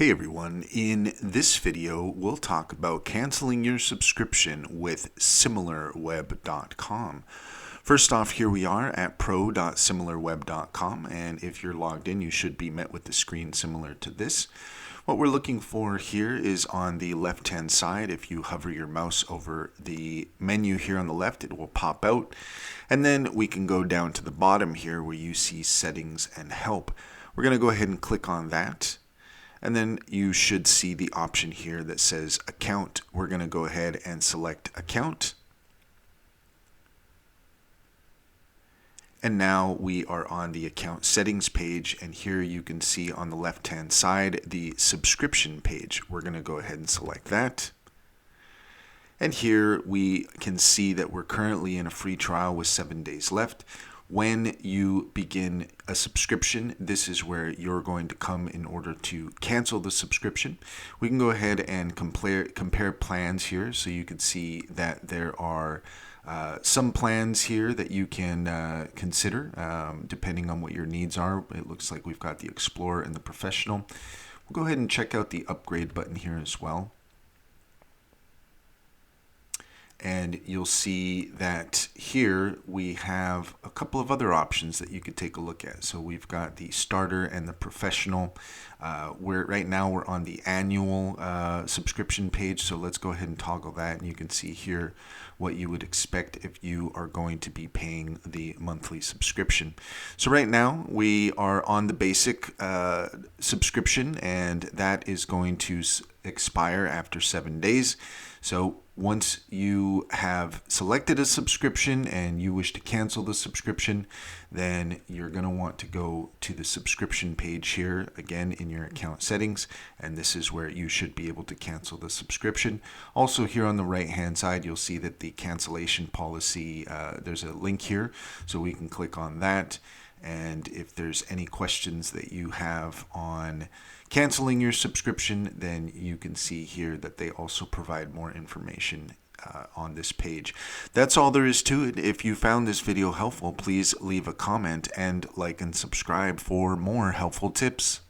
Hey everyone, in this video we'll talk about canceling your subscription with Similarweb.com. First off, here we are at pro.similarweb.com, and if you're logged in you should be met with the screen similar to this. What we're looking for here is on the left hand side. If you hover your mouse over the menu here on the left, it will pop out, and then we can go down to the bottom here where you see settings and help. We're going to go ahead and click on that. And then you should see the option here that says account. We're going to go ahead and select account. And now we are on the account settings page, and here you can see on the left hand side the subscription page. We're going to go ahead and select that. And here we can see that we're currently in a free trial with 7 days left. When you begin a subscription, this is where you're going to come in order to cancel the subscription. We can go ahead and compare plans here, so you can see that there are some plans here that you can consider depending on what your needs are. It looks like we've got the Explorer and the Professional. We'll go ahead and check out the upgrade button here as well. And you'll see that here we have a couple of other options that you could take a look at. So we've got the starter and the professional. Right now we're on the annual subscription page. So let's go ahead and toggle that, and you can see here what you would expect if you are going to be paying the monthly subscription. So right now we are on the basic subscription, and that is going to expire after 7 days. So once you have selected a subscription and you wish to cancel the subscription, then you're going to want to go to the subscription page here again in your account settings, and this is where you should be able to cancel the subscription. Also here on the right hand side you'll see that the cancellation policy, there's a link here, so we can click on that. And if there's any questions that you have on canceling your subscription, then you can see here that they also provide more information on this page. That's all there is to it. If you found this video helpful, please leave a comment and like and subscribe for more helpful tips.